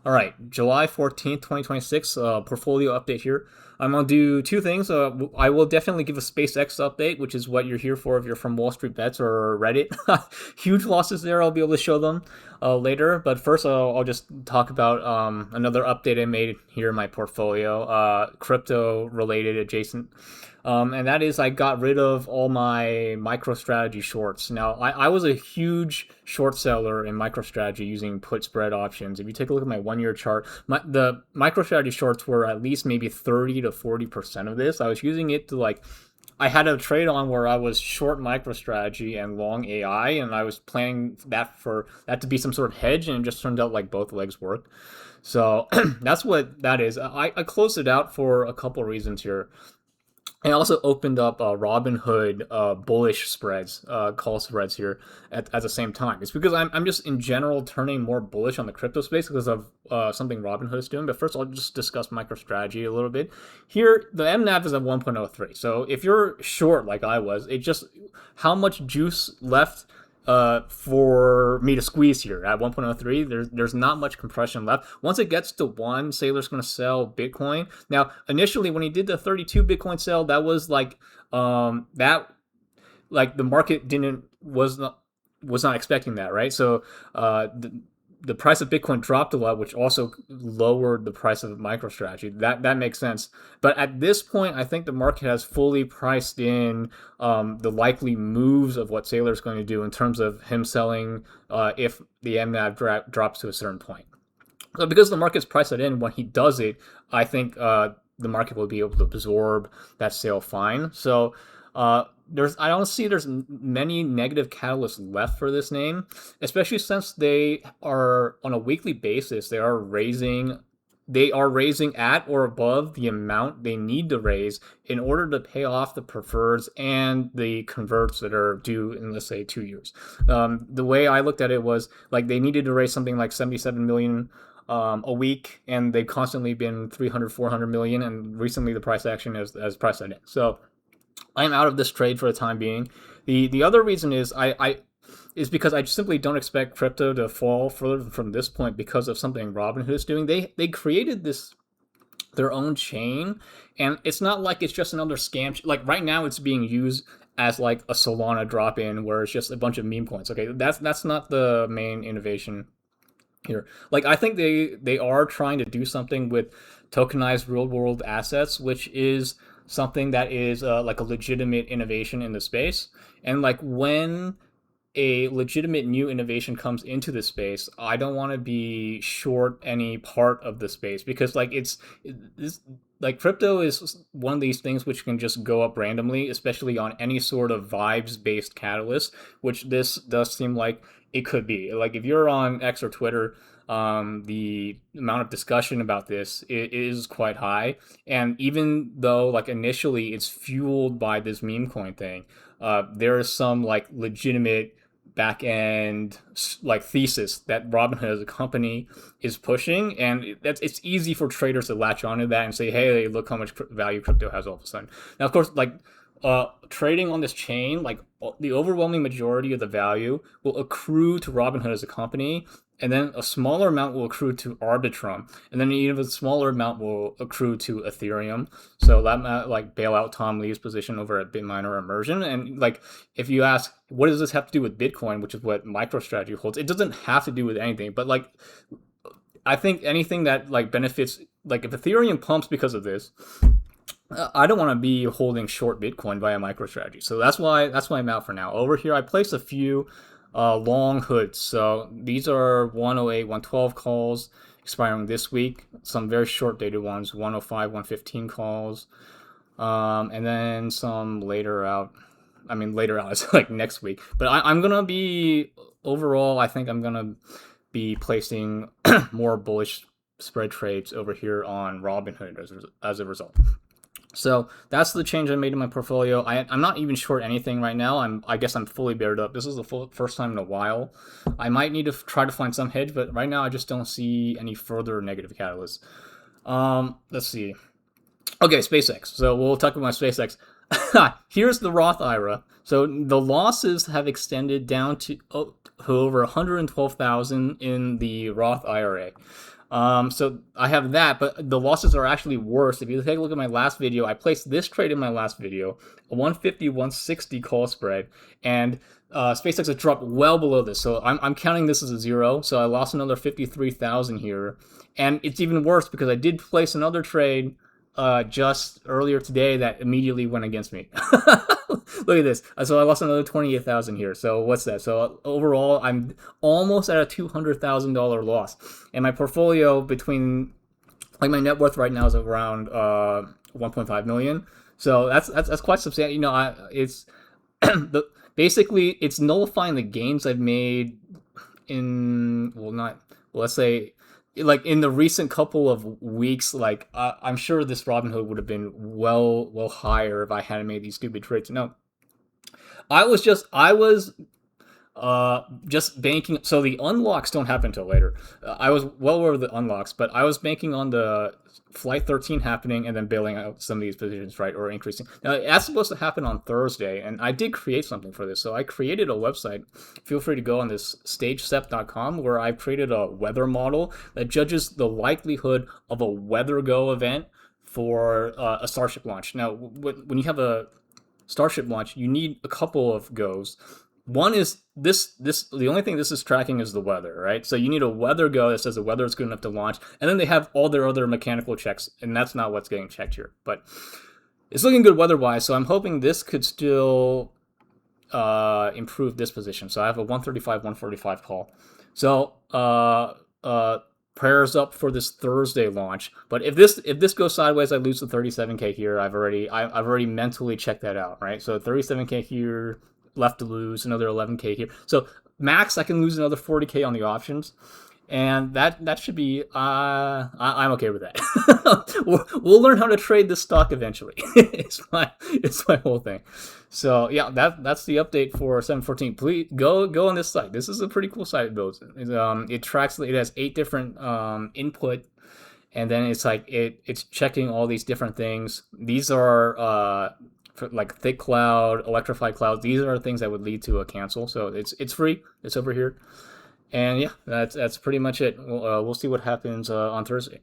All right, July 14th, 2026, portfolio update here. I'm going to do two things. I will definitely give a SpaceX update, which is what you're here for if you're from Wall Street Bets or Reddit. Huge losses there. I'll be able to show them later. But first, I'll just talk about another update I made here in my portfolio, crypto related adjacent. And that is I got rid of all my MicroStrategy shorts. Now, I was a huge short seller in MicroStrategy using put spread options. If you take a look at my 1 year chart, the MicroStrategy shorts were at least maybe 30 to 40% of this. I was using it to I had a trade on where I was short MicroStrategy and long AI, and I was planning that for that to be some sort of hedge, and it just turned out like both legs worked. So that's what that is. I closed it out for a couple reasons here. I also opened up Robinhood bullish spreads, call spreads here at the same time. It's because I'm just in general turning more bullish on the crypto space because of something Robinhood is doing. But first, I'll just discuss MicroStrategy a little bit. Here, the MNAV is at 1.03. So if you're short like I was, it just how much juice left for me to squeeze here at 1.03. There's not much compression left. Once it gets to 1, Saylor's going to sell Bitcoin. Now, initially when he did the 32 Bitcoin sale, that was the market didn't was not expecting that, right? So the price of Bitcoin dropped a lot, which also lowered the price of MicroStrategy. That makes sense. But at this point, I think the market has fully priced in the likely moves of what Saylor's going to do in terms of him selling if the MNAV drops to a certain point. So because the market's priced it in, when he does it, I think the market will be able to absorb that sale fine. So I don't see there's many negative catalysts left for this name, especially since they are on a weekly basis. They are raising at or above the amount they need to raise in order to pay off the preferreds and the converts that are due in, let's say, 2 years. The way I looked at it was like they needed to raise something like 77 million a week, and they've constantly been 300, 400 million, and recently the price action has priced that in. So I'm out of this trade for the time being. The other reason is I is because I simply don't expect crypto to fall further from this point because of something Robinhood is doing. They created their own chain, and it's not like it's just another scam. Like right now, it's being used as like a Solana drop in, where it's just a bunch of meme coins. Okay, that's not the main innovation here. Like I think they are trying to do something with tokenized real world assets, which is something that is like a legitimate innovation in the space. And like when a legitimate new innovation comes into the space, I don't want to be short any part of the space because this like crypto is one of these things which can just go up randomly, especially on any sort of vibes based catalyst, which this does seem like it could be. Like if you're on X or Twitter, the amount of discussion about this is quite high. And even though like initially it's fueled by this meme coin thing, there is some like legitimate back end like thesis that Robinhood as a company is pushing, and it's easy for traders to latch onto that and say, hey, look how much value crypto has all of a sudden. Now, of course, like trading on this chain, like the overwhelming majority of the value will accrue to Robinhood as a company, and then a smaller amount will accrue to Arbitrum, and then even a smaller amount will accrue to Ethereum. So that might like bail out Tom Lee's position over at Bitminer Immersion. And like, if you ask, what does this have to do with Bitcoin, which is what MicroStrategy holds? It doesn't have to do with anything, but like, I think anything that like benefits, like if Ethereum pumps because of this, I don't want to be holding short Bitcoin via MicroStrategy. So that's why I'm out for now. Over here, I placed a few long hoods. So these are 108, 112 calls expiring this week. Some very short dated ones, 105, 115 calls. And then some later out. I mean, later out is like next week. But I'm going to be, overall, I think I'm going to be placing more bullish spread trades over here on Robinhood as a result. So that's the change I made in my portfolio. I'm not even short anything right now. I guess I'm fully bared up. This is the first time in a while. I might need to try to find some hedge, but right now I just don't see any further negative catalysts. Let's see. Okay, SpaceX. So we'll talk about SpaceX. Here's the Roth IRA. So the losses have extended down to over 112,000 in the Roth IRA. So I have that, but the losses are actually worse. If you take a look at my last video, I placed this trade in my last video, a 150, 160 call spread, and SpaceX has dropped well below this. So I'm counting this as a zero. So I lost another 53,000 here, and it's even worse because I did place another trade just earlier today that immediately went against me. Look at this. So I lost another 28,000 here. So what's that? So overall, I'm almost at a $200,000 loss, and my portfolio between like my net worth right now is around 1.5 million. So that's quite substantial. You know, it's basically it's nullifying the gains I've made in let's say like in the recent couple of weeks. Like I'm sure this Robinhood would have been well higher if I hadn't made these stupid trades. No, I was just banking. So the unlocks don't happen until later. I was well aware of the unlocks, but I was banking on the flight 13 happening and then bailing out some of these positions, right, or increasing. Now that's supposed to happen on Thursday, and I did create something for this. So I created a website. Feel free to go on this stagestep.com where I've created a weather model that judges the likelihood of a weather go event for a Starship launch. Now, when you have a Starship launch, you need a couple of goes. One is this. The only thing this is tracking is the weather, right? So you need a weather go that says the weather is good enough to launch, and then they have all their other mechanical checks, and that's not what's getting checked here. But it's looking good weather-wise, so I'm hoping this could still improve this position. So I have a 135, 145 call. So prayers up for this Thursday launch. But if this goes sideways, I lose the 37K here. I've already mentally checked that out, right? So 37K here, left to lose another 11K here. So max, I can lose another 40K on the options, and that should be I'm okay with that. We'll learn how to trade this stock eventually. it's my whole thing. So yeah, that's the update for 714. Please go on this site. This is a pretty cool site it builds. It tracks. It has 8 different input, and then it's checking all these different things. These are like thick cloud, electrified cloud. These are things that would lead to a cancel. So it's free. It's over here, and yeah, that's pretty much it. We'll see what happens on Thursday.